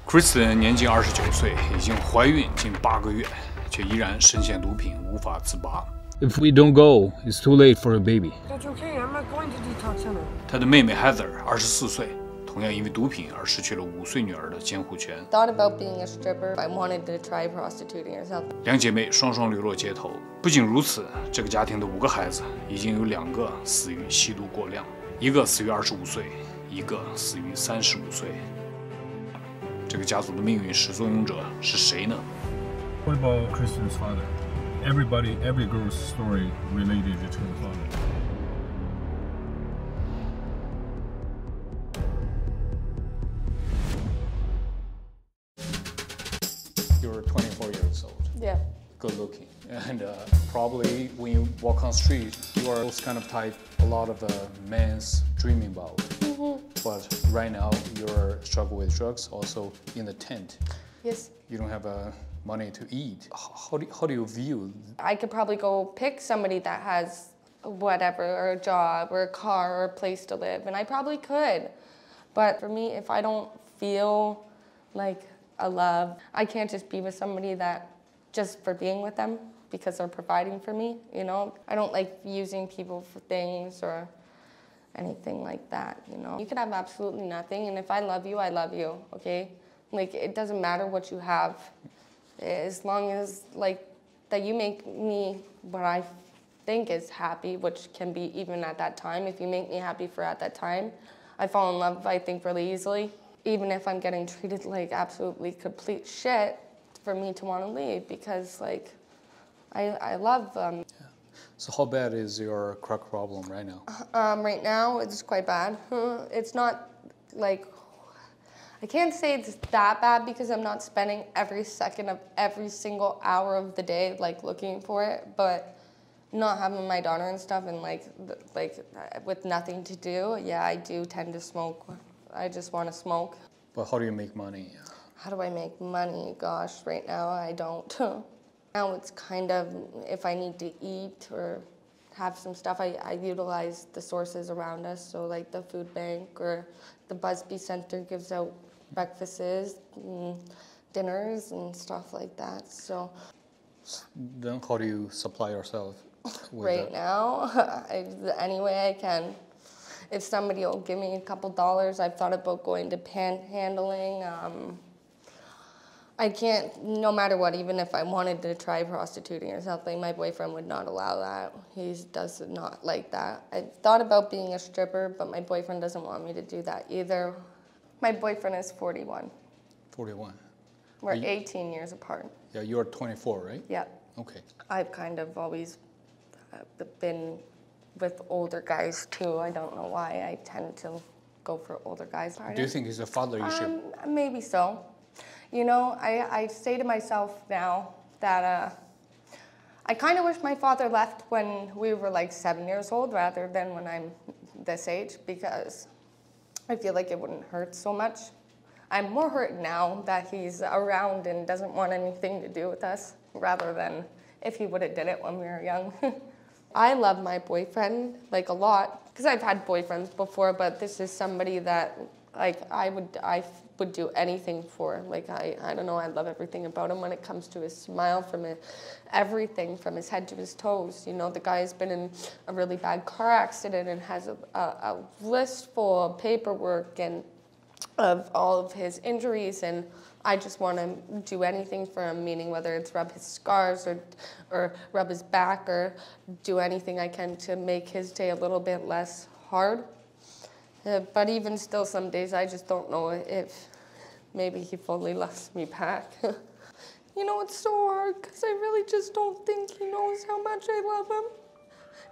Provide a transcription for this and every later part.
Kristin 年仅29岁，已经怀孕近8个月，却依然深陷毒品，无法自拔。If we don't go, it's too late for a baby. That's okay. I'm not going to detox center. 她的妹妹 Heather 24岁，同样因为毒品而失去了5岁女儿的监护权。Thought about being a stripper. I wanted to try prostituting or something. 两姐妹双双流落街头。不仅如此，这个家庭的5个孩子已经有2个死于吸毒过量，一个死于25岁，一个死于35岁。这个家族的命运始作俑者是谁呢 ？What about Kristin's father? Every girl's story related to the father. You're 24 years old. Yeah. Good looking, and probably when you walk on the street, you are those kind of type a lot of men's dreaming about. But right now, you're struggling with drugs, also in the tent. Yes. You don't have money to eat. How do you view? I could probably go pick somebody that has whatever, or a job, or a car, or a place to live, and I probably could. But for me, if I don't feel like a love, I can't just be with somebody that just for being with them because they're providing for me, you know? I don't like using people for things or anything like that, you know? You could have absolutely nothing, and if I love you, okay? Like, it doesn't matter what you have, as long as, like, that you make me what I think is happy, which can be even at that time. If you make me happy for at that time, I fall in love, I think, really easily. Even if I'm getting treated like absolutely complete shit, for me to want to leave, because, like, I love them. Yeah. So how bad is your crack problem right now? Right now, it's quite bad. It's not, like, I can't say it's that bad because I'm not spending every second of every single hour of the day, like, looking for it, but not having my daughter and stuff and, like with nothing to do, yeah, I do tend to smoke. I just want to smoke. But how do you make money? How do I make money? Gosh, right now I don't. Now it's kind of, if I need to eat or have some stuff, I utilize the sources around us. So like the food bank or the Busby Center gives out breakfasts, and dinners and stuff like that. So then how do you supply yourself? Right now, any way I can. If somebody will give me a couple dollars, I've thought about going to panhandling. I can't, no matter what, even if I wanted to try prostituting or something, my boyfriend would not allow that. He does not like that. I've thought about being a stripper, but my boyfriend doesn't want me to do that either. My boyfriend is 41. 41. We're 18 years apart. Yeah, you're 24, right? Yeah. Okay. I've kind of always been with older guys too. I don't know why I tend to go for older guys. Do you think it's a father issue? Maybe so. You know, I say to myself now that I kind of wish my father left when we were like 7 years old rather than when I'm this age, because I feel like it wouldn't hurt so much. I'm more hurt now that he's around and doesn't want anything to do with us rather than if he would have did it when we were young. I love my boyfriend, like, a lot, because I've had boyfriends before, but this is somebody that, like, I would do anything for. Like, I don't know, I love everything about him when it comes to his smile, from everything from his head to his toes. You know, the guy's been in a really bad car accident and has a list full of paperwork and of all of his injuries, and I just want to do anything for him, meaning whether it's rub his scars or rub his back or do anything I can to make his day a little bit less hard. But even still, some days I just don't know if maybe he fully loves me back. You know, it's so hard because I really just don't think he knows how much I love him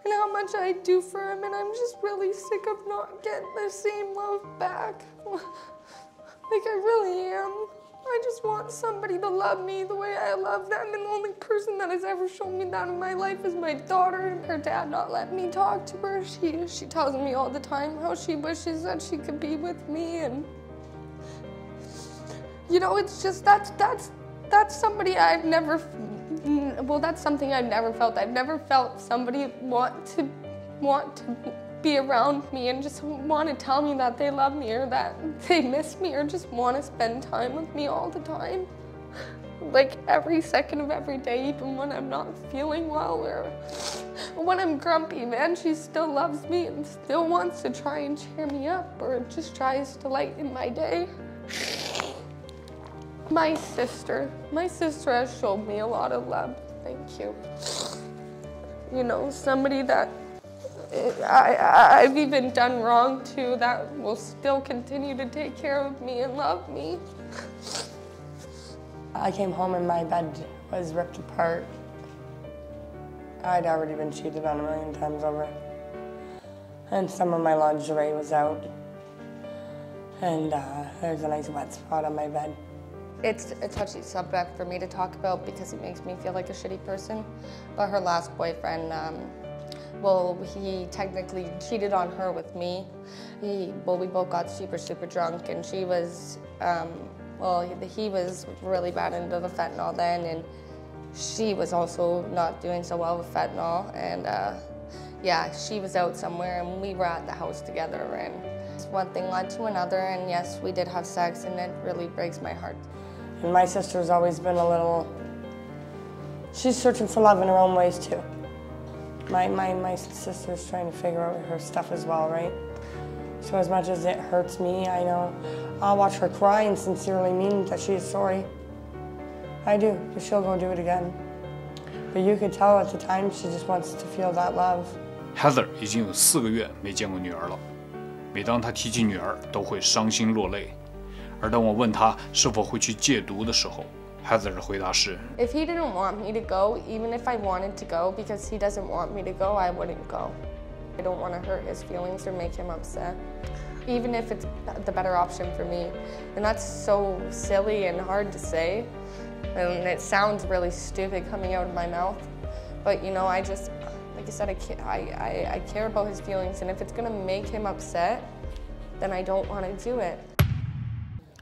and how much I do for him, and I'm just really sick of not getting the same love back. Like, I really am. I just want somebody to love me the way I love them, and the only person that has ever shown me that in my life is my daughter, and her dad not letting me talk to her. She tells me all the time how she wishes that she could be with me, and you know, it's just that's somebody I've never, well, that's something I've never felt. I've never felt somebody want to be around me and just want to tell me that they love me or that they miss me or just want to spend time with me all the time. Like every second of every day, even when I'm not feeling well or when I'm grumpy, man, she still loves me and still wants to try and cheer me up or just tries to lighten my day. My sister has showed me a lot of love. Thank you. You know, somebody that I've even done wrong to that will still continue to take care of me and love me. I came home and my bed was ripped apart. I'd already been cheated on 1,000,000 times over. And some of my lingerie was out. And there's a nice wet spot on my bed. It's a touchy subject for me to talk about because it makes me feel like a shitty person. But her last boyfriend, well, he technically cheated on her with me. We both got super, super drunk, and she was, he was really bad into the fentanyl then, and she was also not doing so well with fentanyl. And yeah, she was out somewhere, and we were at the house together, and one thing led to another, and yes, we did have sex, and it really breaks my heart. And my sister's always been a little, she's searching for love in her own ways too. My sister's trying to figure out her stuff as well, right? So as much as it hurts me, I know I'll watch her cry and sincerely mean that she's sorry. I do, because she'll go do it again. But you could tell at the time she just wants to feel that love. Heather 已经有4个月没见过女儿了，每当她提起女儿，都会伤心落泪。而当我问她是否会去戒毒的时候， Heather 的回答是 If he didn't want me to go, even if I wanted to go, because he doesn't want me to go, I wouldn't go. I don't want to hurt his feelings or make him upset, even if it's the better option for me. And that's so silly and hard to say, and it sounds really stupid coming out of my mouth. But you know, I just, like I said, I care about his feelings, and if it's gonna make him upset, then I don't want to do it.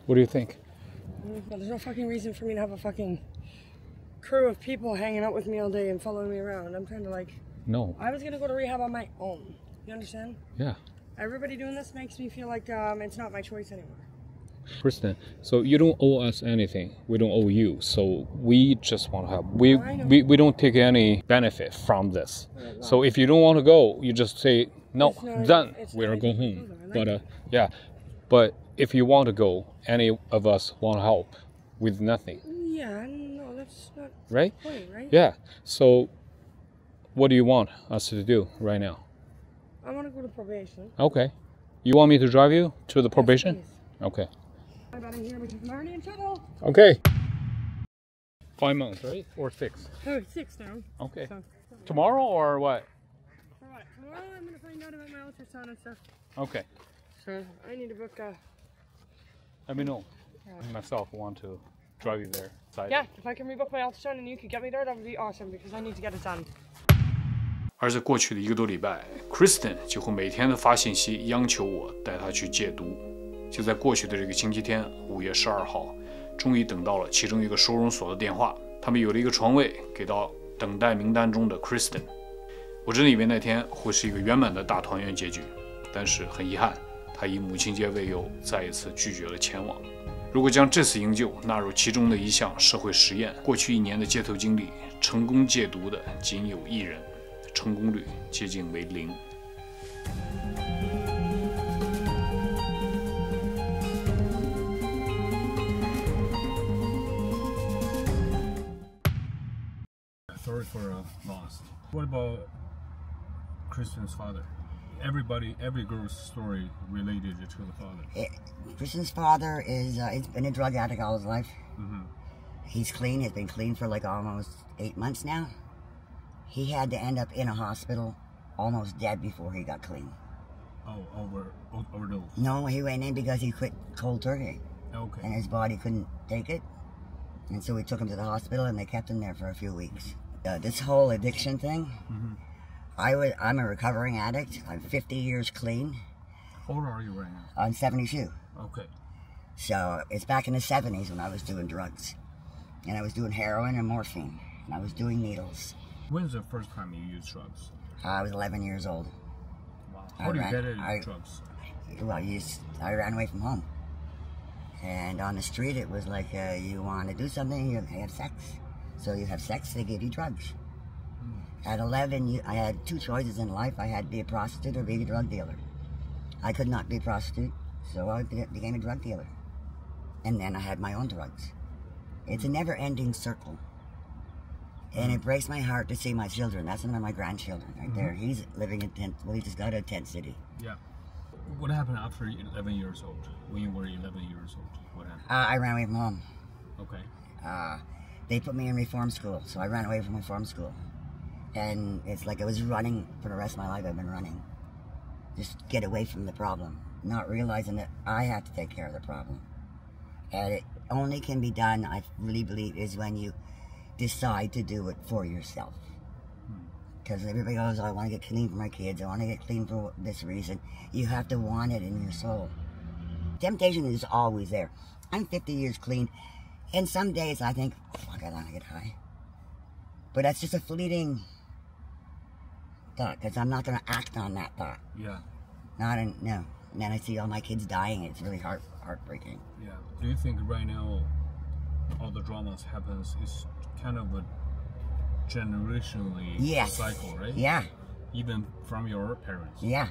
What do you think? Well, there's no fucking reason for me to have a fucking crew of people hanging out with me all day and following me around. I'm trying to like... No. I was gonna go to rehab on my own. You understand? Yeah. Everybody doing this makes me feel like it's not my choice anymore. Kristin, so you don't owe us anything. We don't owe you. So we just want to help. We don't take any benefit from this. So if you don't want to go, you just say, no, done. We're going home. But yeah. But if you want to go, any of us want to help with nothing. Yeah, no, that's not right? the point, right? Yeah. So what do you want us to do right now? I want to go to probation. Okay. You want me to drive you to the probation? Yes, okay. I got in here because I'm already in trouble. Okay. 5 months, right? Or 6? Oh, 6 now. Okay. So, Tomorrow or what? for what? Tomorrow I'm going to find out about my ultrasound and stuff. Okay. So I need to book Let me know. I myself want to drive you there. Yeah, if I can rebook my ultrasound and you could get me there, that would be awesome because I need to get it done. 而在过去的1个多礼拜 ，Kristin 几乎每天都发信息央求我带她去戒毒。就在过去的这个星期天，5月12号，终于等到了其中一个收容所的电话，他们有了一个床位给到等待名单中的 Kristin。我真的以为那天会是一个圆满的大团圆结局，但是很遗憾，她以母亲节为由，再一次拒绝了前往。如果将这次营救纳入其中的一项社会实验，过去1年的街头经历，成功戒毒的仅有1人。 成功率接近为0。Sorry for loss. What about Kristin's father? Every girl's story related to the father. Kristin's father is he's been a drug addict all his life. Mm-hmm. He's clean. He's been clean for like almost 8 months now. He had to end up in a hospital, almost dead before he got clean. Oh, overdose. No, he went in because he quit cold turkey. Okay. And his body couldn't take it. And so we took him to the hospital and they kept him there for a few weeks. This whole addiction thing, Mm-hmm. I'm a recovering addict. I'm 50 years clean. How old are you right now? I'm 72. Okay. So it's back in the 70s when I was doing drugs. And I was doing heroin and morphine. And I was doing needles. When's the first time you used drugs? I was 11 years old. Wow. How do you get into drugs? Well, I ran away from home. And on the street, it was like, you want to do something, you have sex. So you have sex, they give you drugs. At 11, I had two choices in life. I had to be a prostitute or be a drug dealer. I could not be a prostitute, so I became a drug dealer. And then I had my own drugs. It's a never-ending circle. And it breaks my heart to see my children. That's one of my grandchildren right there. He's living in he just got a tent city. Yeah. What happened after 11 years old? When you were 11 years old, what happened? I ran away from home. Okay. They put me in reform school, so I ran away from reform school. And it's like I was running for the rest of my life. I've been running. Just get away from the problem. Not realizing that I have to take care of the problem. And it only can be done, I really believe, is when you decide to do it for yourself. Because everybody goes, oh, I want to get clean for my kids. I want to get clean for this reason. You have to want it in your soul. Temptation is always there. I'm 50 years clean. And some days I think, oh, fuck, I want to get high. But that's just a fleeting thought, because I'm not going to act on that thought. Yeah. No. And then I see all my kids dying. It's really heartbreaking. Yeah. Do you think right now all the dramas happens is kind of a generationally cycle, right? Yeah. Even from your parents? Yeah.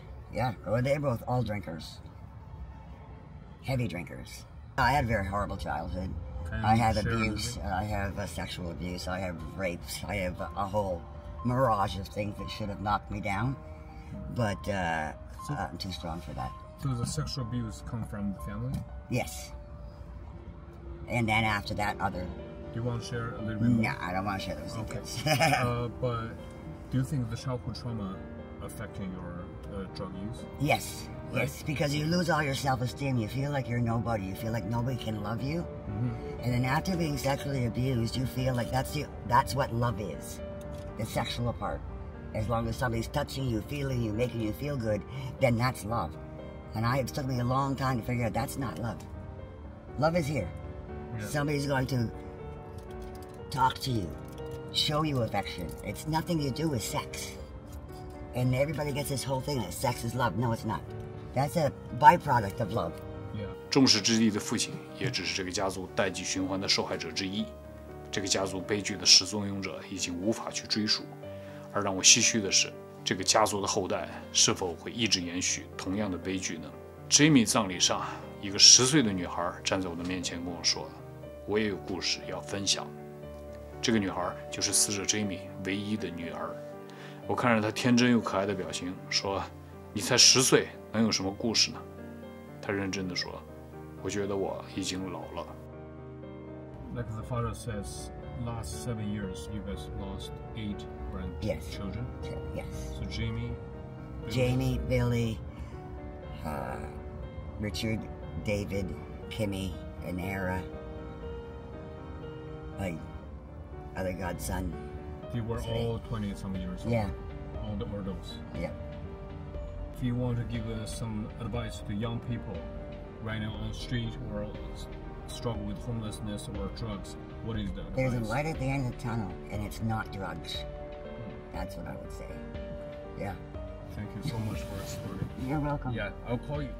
Well, they're both all drinkers. Heavy drinkers. I had a very horrible childhood. I have abuse, I have sexual abuse, I have rapes, I have a whole mirage of things that should have knocked me down, but I'm too strong for that. So does the sexual abuse come from the family? Yes. And then after that, other... Do you want to share a little bit more? No, I don't want to share those secrets. But do you think the childhood trauma affecting your drug use? Yes. Right? Yes, because you lose all your self-esteem. You feel like you're nobody. You feel like nobody can love you. And then after being sexually abused, you feel like that's what love is. The sexual part. As long as somebody's touching you, feeling you, making you feel good, then that's love. And it took me a long time to figure out that's not love. Love is here. Yeah. Somebody's going to talk to you, show you affection. It's nothing to do with sex. And everybody gets this whole thing that sex is love. No, it's not. That's a byproduct of love. 众矢之的的父亲也只是这个家族代际循环的受害者之一。这个家族悲剧的始作俑者已经无法去追溯，而让我唏嘘的是，这个家族的后代是否会一直延续同样的悲剧呢 ？Jamie 葬礼上，一个10岁的女孩站在我的面前跟我说：“我也有故事要分享。”这个女孩就是死者 Jamie 唯一的女儿。我看着她天真又可爱的表情，说：“你才10岁，能有什么故事呢？”她认真地说：“我觉得我已经老了。” Like the father says, last 7 years you guys lost 8 grandchildren. Yes. So Jamie, Billy, Richard, David, Kimmy, and Era. My other godson. You were all 20-some years old. Yeah. All the ordos. Yeah. If you want to give some advice to young people right now on the street or struggle with homelessness or drugs, what is the advice? There's a light at the end of the tunnel, and it's not drugs. That's what I would say. Yeah. Thank you so much for your story. You're welcome. Yeah, I'll call you.